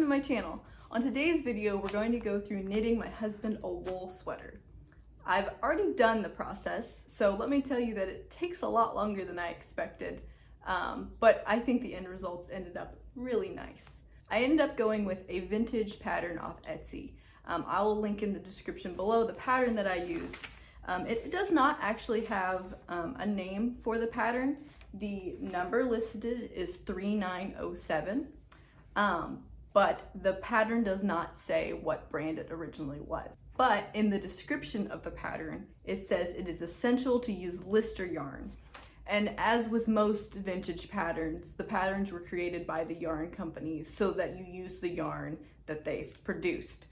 to my channel. On today's video, we're going to go through knitting my husband a wool sweater. I've already done the process, so let me tell you that it takes a lot longer than I expected, but I think the end results ended up really nice. I ended up going with a vintage pattern off Etsy. I will link in the description below the pattern that I used. It does not actually have a name for the pattern. The number listed is 3907. But the pattern does not say what brand it originally was. But in the description of the pattern, it says it is essential to use Lister yarn. And as with most vintage patterns, the patterns were created by the yarn companies so that you use the yarn that they've produced.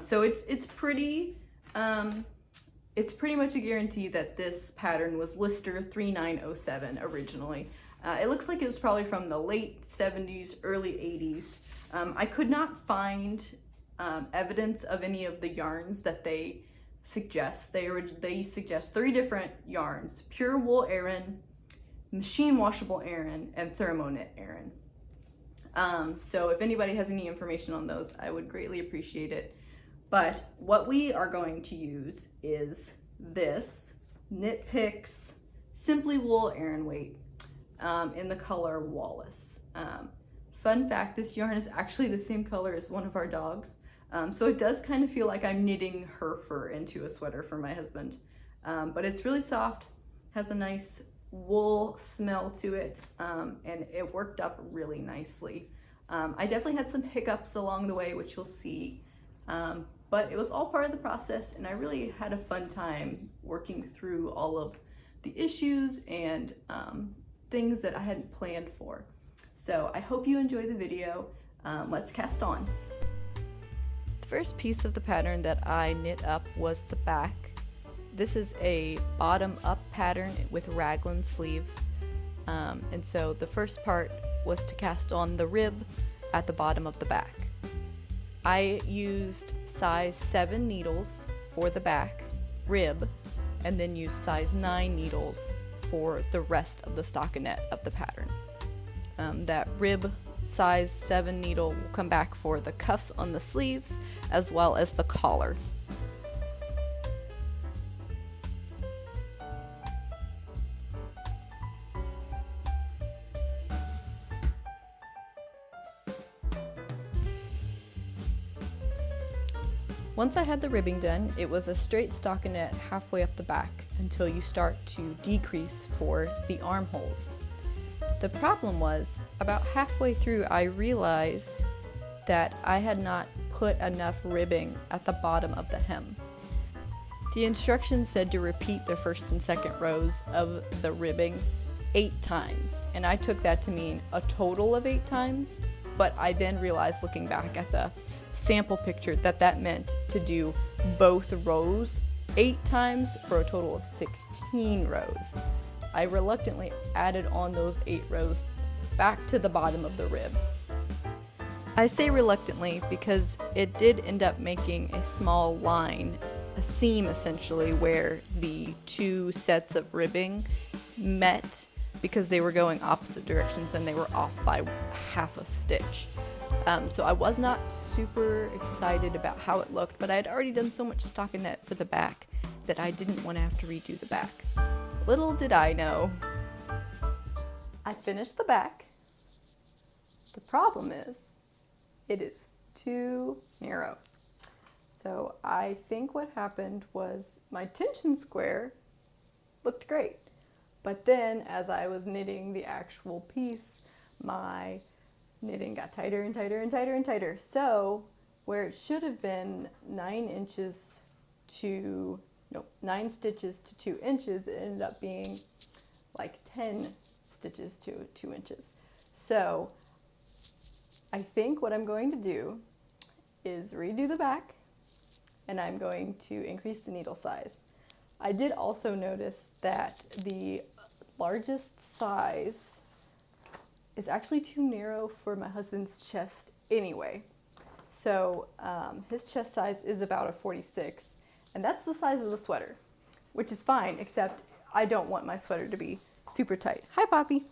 So it's pretty much a guarantee that this pattern was Lister 3907 originally. It looks like it was probably from the late 70s, early 80s. I could not find evidence of any of the yarns that they suggest. They suggest 3 different yarns: pure wool Aran, machine washable Aran, and thermoknit Aran. So if anybody has any information on those, I would greatly appreciate it. But what we are going to use is this Knit Picks Simply Wool Aran Weight in the color Wallace. Fun fact, this yarn is actually the same color as one of our dogs. So it does kind of feel like I'm knitting her fur into a sweater for my husband. But it's really soft, has a nice wool smell to it, and it worked up really nicely. I definitely had some hiccups along the way, which you'll see. But it was all part of the process, and I really had a fun time working through all of the issues and things that I hadn't planned for. So I hope you enjoy the video. Let's cast on. The first piece of the pattern that I knit up was the back. This is a bottom-up pattern with raglan sleeves. And so the first part was to cast on the rib at the bottom of the back. I used size 7 needles for the back rib, and then used size 9 needles for the rest of the stockinette of the pattern. That rib size 7 needle will come back for the cuffs on the sleeves as well as the collar. Once I had the ribbing done, it was a straight stockinette halfway up the back until you start to decrease for the armholes. The problem was, about halfway through I realized that I had not put enough ribbing at the bottom of the hem. The instructions said to repeat the first and second rows of the ribbing 8 times, and I took that to mean a total of 8 times, but I then realized, looking back at the sample picture, that meant to do both rows 8 times for a total of 16 rows. I reluctantly added on those 8 rows back to the bottom of the rib. I say reluctantly because it did end up making a small line, a seam essentially, where the 2 sets of ribbing met because they were going opposite directions and they were off by half a stitch. So I was not super excited about how it looked, but I had already done so much stockinette for the back that I didn't want to have to redo the back. Little did I know, I finished the back. The problem is, it is too narrow. So I think what happened was my tension square looked great, but then as I was knitting the actual piece, my knitting got tighter and tighter and tighter and tighter. So where it should have been 9 stitches to 2 inches, it ended up being like 10 stitches to 2 inches. So I think what I'm going to do is redo the back, and I'm going to increase the needle size. I did also notice that the largest size is actually too narrow for my husband's chest anyway. So his chest size is about a 46, and that's the size of the sweater, which is fine, except I don't want my sweater to be super tight. Hi, Poppy.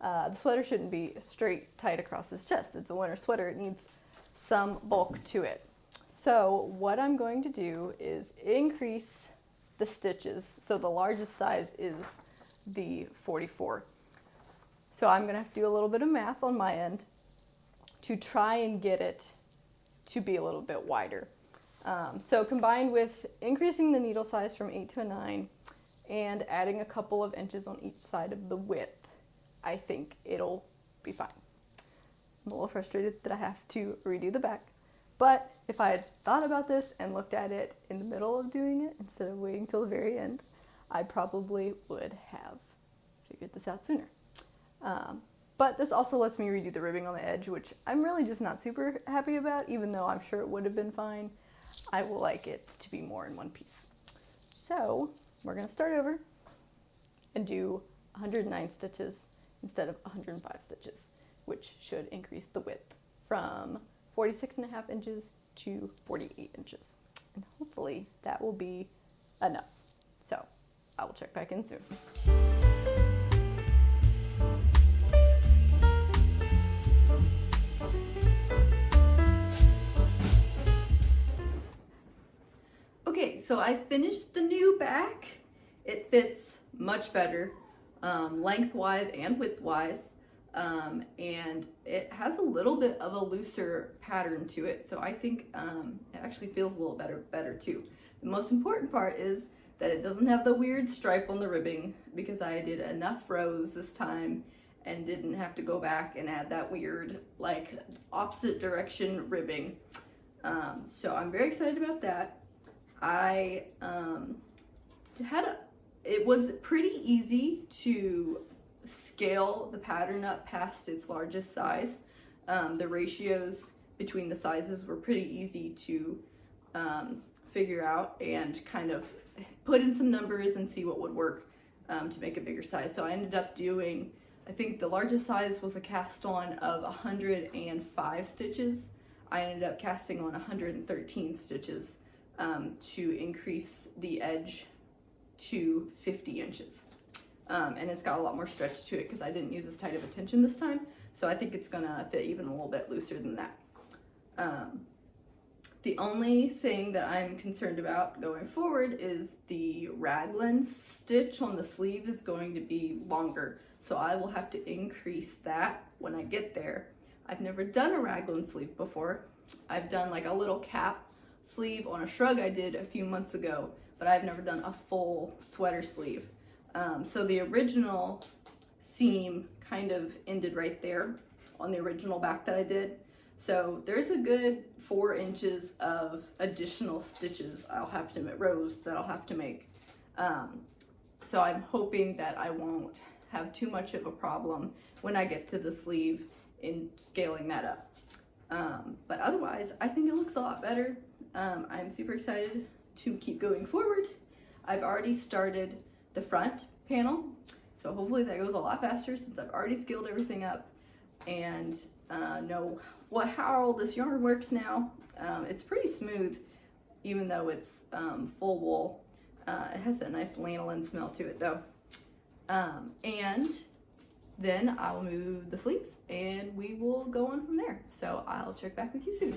The sweater shouldn't be straight tight across his chest. It's a winter sweater. It needs some bulk to it. So what I'm going to do is increase the stitches. So the largest size is the 44. So I'm gonna have to do a little bit of math on my end to try and get it to be a little bit wider. So combined with increasing the needle size from 8 to a 9 and adding a couple of inches on each side of the width, I think it'll be fine. I'm a little frustrated that I have to redo the back, but if I had thought about this and looked at it in the middle of doing it instead of waiting till the very end, I probably would have figured this out sooner. But this also lets me redo the ribbing on the edge, which I'm really just not super happy about, even though I'm sure it would have been fine. I will like it to be more in one piece. So we're gonna start over and do 109 stitches instead of 105 stitches, which should increase the width from 46.5 inches to 48 inches. And hopefully that will be enough. So I will check back in soon. Okay, so I finished the new back. It fits much better, lengthwise and widthwise. And it has a little bit of a looser pattern to it, so I think it actually feels a little better too. The most important part is that it doesn't have the weird stripe on the ribbing, because I did enough rows this time and didn't have to go back and add that weird like opposite direction ribbing. So I'm very excited about that. It was pretty easy to scale the pattern up past its largest size. The ratios between the sizes were pretty easy to figure out and kind of put in some numbers and see what would work to make a bigger size. So I ended up doing, I think the largest size was a cast on of 105 stitches. I ended up casting on 113 stitches to increase the edge to 50 inches. And it's got a lot more stretch to it because I didn't use as tight of a tension this time. So I think it's gonna fit even a little bit looser than that. The only thing that I'm concerned about going forward is the raglan stitch on the sleeve is going to be longer. So I will have to increase that when I get there. I've never done a raglan sleeve before. I've done like a little cap sleeve on a shrug I did a few months ago, but I've never done a full sweater sleeve. So the original seam kind of ended right there on the original back that I did. So there's a good 4 inches of additional stitches rows that I'll have to make. So I'm hoping that I won't have too much of a problem when I get to the sleeve in scaling that up. But otherwise, I think it looks a lot better. I'm super excited to keep going forward. I've already started the front panel, so hopefully that goes a lot faster since I've already scaled everything up and know how this yarn works now. It's pretty smooth, even though it's full wool. It has a nice lanolin smell to it though. And then I'll move the sleeves and we will go on from there. So I'll check back with you soon.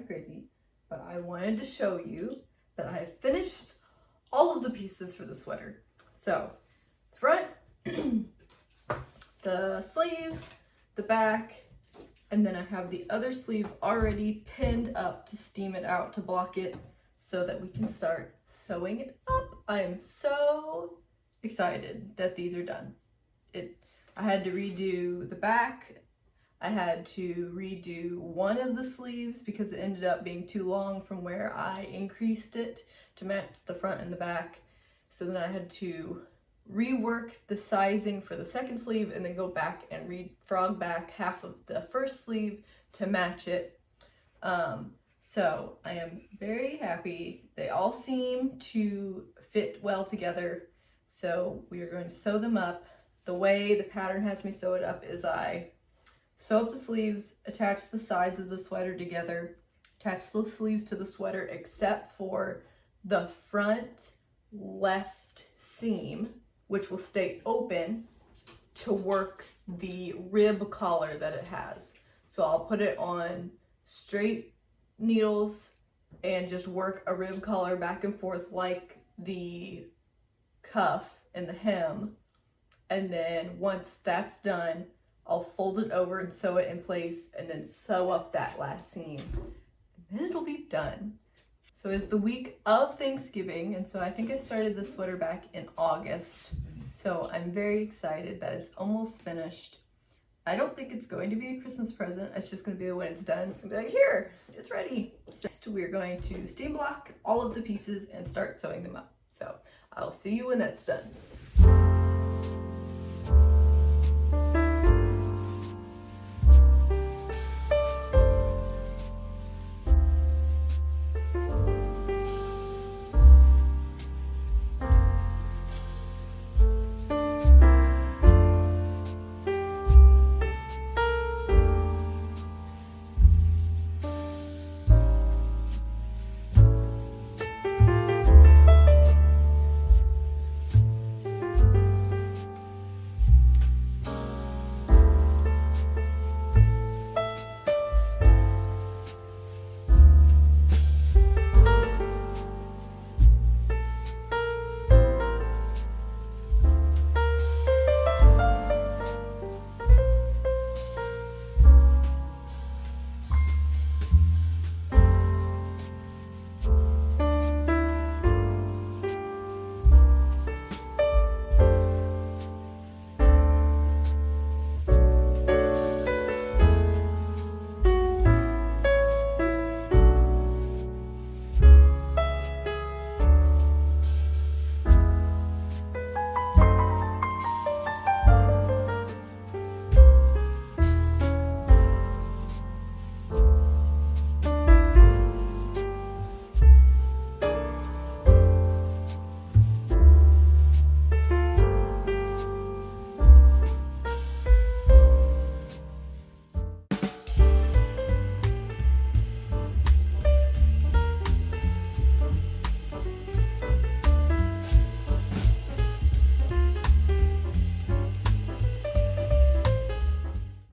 crazy, but I wanted to show you that I have finished all of the pieces for the sweater. So, the front, the sleeve, the back, and then I have the other sleeve already pinned up to steam it out to block it so that we can start sewing it up. I am so excited that these are done. I had to redo the back. I had to redo one of the sleeves because it ended up being too long from where I increased it to match the front and the back. So then I had to rework the sizing for the second sleeve and then go back and frog back half of the first sleeve to match it. So I am very happy. They all seem to fit well together. So we are going to sew them up. The way the pattern has me sew it up is I sew up the sleeves, attach the sides of the sweater together, attach the sleeves to the sweater except for the front left seam, which will stay open to work the rib collar that it has. So I'll put it on straight needles and just work a rib collar back and forth like the cuff and the hem. And then once that's done, I'll fold it over and sew it in place and then sew up that last seam. And then it'll be done. So it's the week of Thanksgiving, and so I think I started the sweater back in August. So I'm very excited that it's almost finished. I don't think it's going to be a Christmas present. It's just going to be when it's done. It's going to be like, here, it's ready. So we're going to steam block all of the pieces and start sewing them up. So I'll see you when that's done.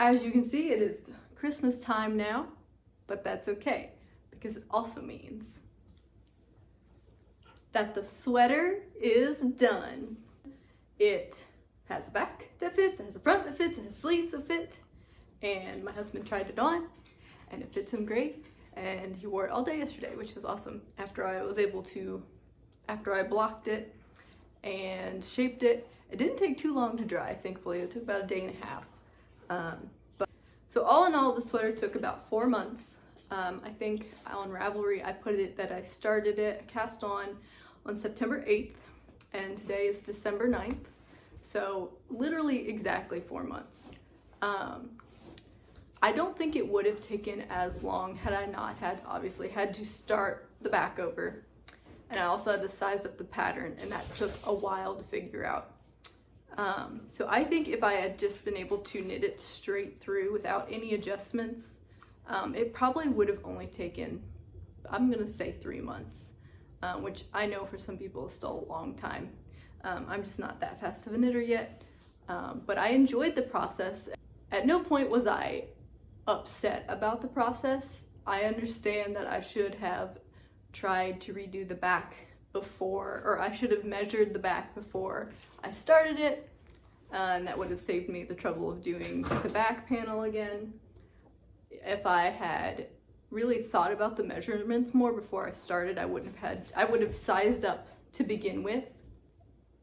As you can see, it is Christmas time now, but that's okay because it also means that the sweater is done. It has a back that fits, it has a front that fits, it has sleeves that fit, and my husband tried it on and it fits him great, and he wore it all day yesterday, which was awesome. After I blocked it and shaped it, it didn't take too long to dry, thankfully. It took about a day and a half. So all in all, the sweater took about 4 months. I think on Ravelry, I put it that I started it cast on September 8th, and today is December 9th. So literally exactly 4 months. I don't think it would have taken as long had I not obviously had to start the back over. And I also had to size up the pattern, and that took a while to figure out. So I think if I had just been able to knit it straight through without any adjustments, it probably would have only taken, I'm gonna say 3 months, which I know for some people is still a long time. I'm just not that fast of a knitter yet, but I enjoyed the process. At no point was I upset about the process. I understand that I should have tried to redo the back before, or I should have measured the back before I started it, and that would have saved me the trouble of doing the back panel again. If I had really thought about the measurements more before I started, I would have sized up to begin with.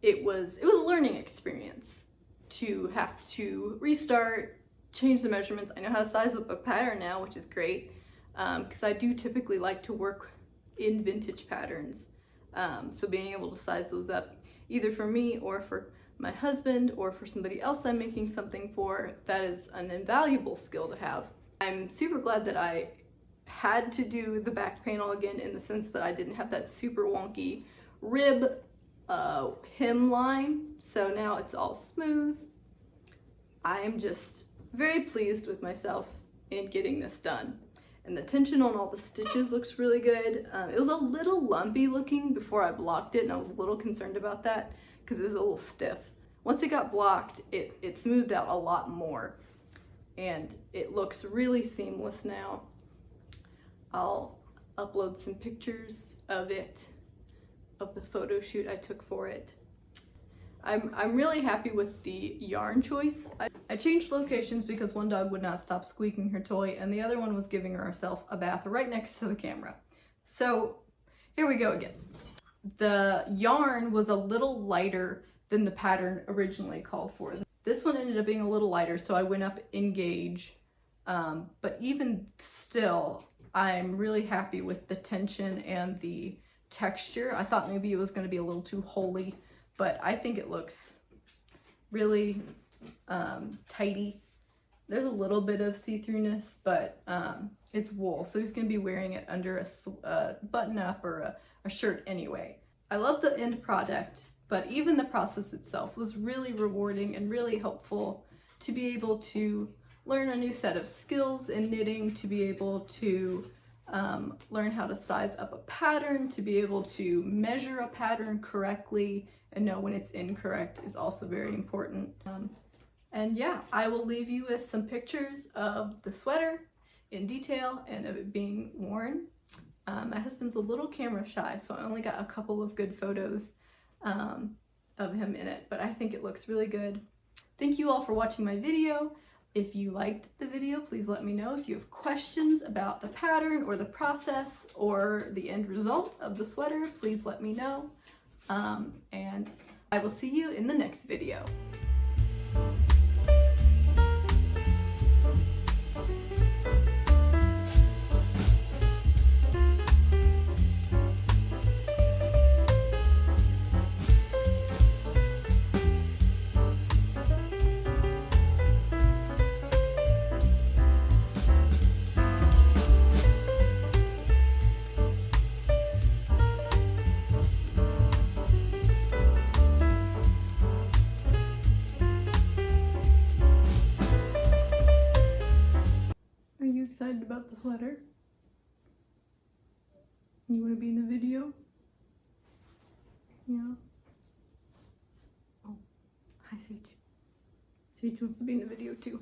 It was a learning experience to have to restart, change the measurements. I know how to size up a pattern now, which is great, because I do typically like to work in vintage patterns. So being able to size those up either for me or for my husband or for somebody else I'm making something for, that is an invaluable skill to have. I'm super glad that I had to do the back panel again, in the sense that I didn't have that super wonky rib hemline, so now it's all smooth. I am just very pleased with myself in getting this done. And the tension on all the stitches looks really good. It was a little lumpy looking before I blocked it, and I was a little concerned about that because it was a little stiff. Once it got blocked, it smoothed out a lot more, and it looks really seamless now. I'll upload some pictures of it, of the photo shoot I took for it. I'm really happy with the yarn choice. I changed locations because one dog would not stop squeaking her toy, and the other one was giving herself a bath right next to the camera. So here we go again. The yarn was a little lighter than the pattern originally called for. This one ended up being a little lighter, so I went up in gauge. But even still, I'm really happy with the tension and the texture. I thought maybe it was going to be a little too holey, but I think it looks really tidy. There's a little bit of see-throughness, but it's wool, so he's going to be wearing it under a button-up or a shirt anyway. I love the end product, but even the process itself was really rewarding and really helpful to be able to learn a new set of skills in knitting, to be able to learn how to size up a pattern, to be able to measure a pattern correctly and know when it's incorrect is also very important. And yeah, I will leave you with some pictures of the sweater in detail and of it being worn. My husband's a little camera shy, so I only got a couple of good photos of him in it, but I think it looks really good. Thank you all for watching my video. If you liked the video, please let me know. If you have questions about the pattern or the process or the end result of the sweater, please let me know. And I will see you in the next video. Excited about the sweater? You want to be in the video? Yeah. Oh, hi Sage. Sage wants to be in the video too.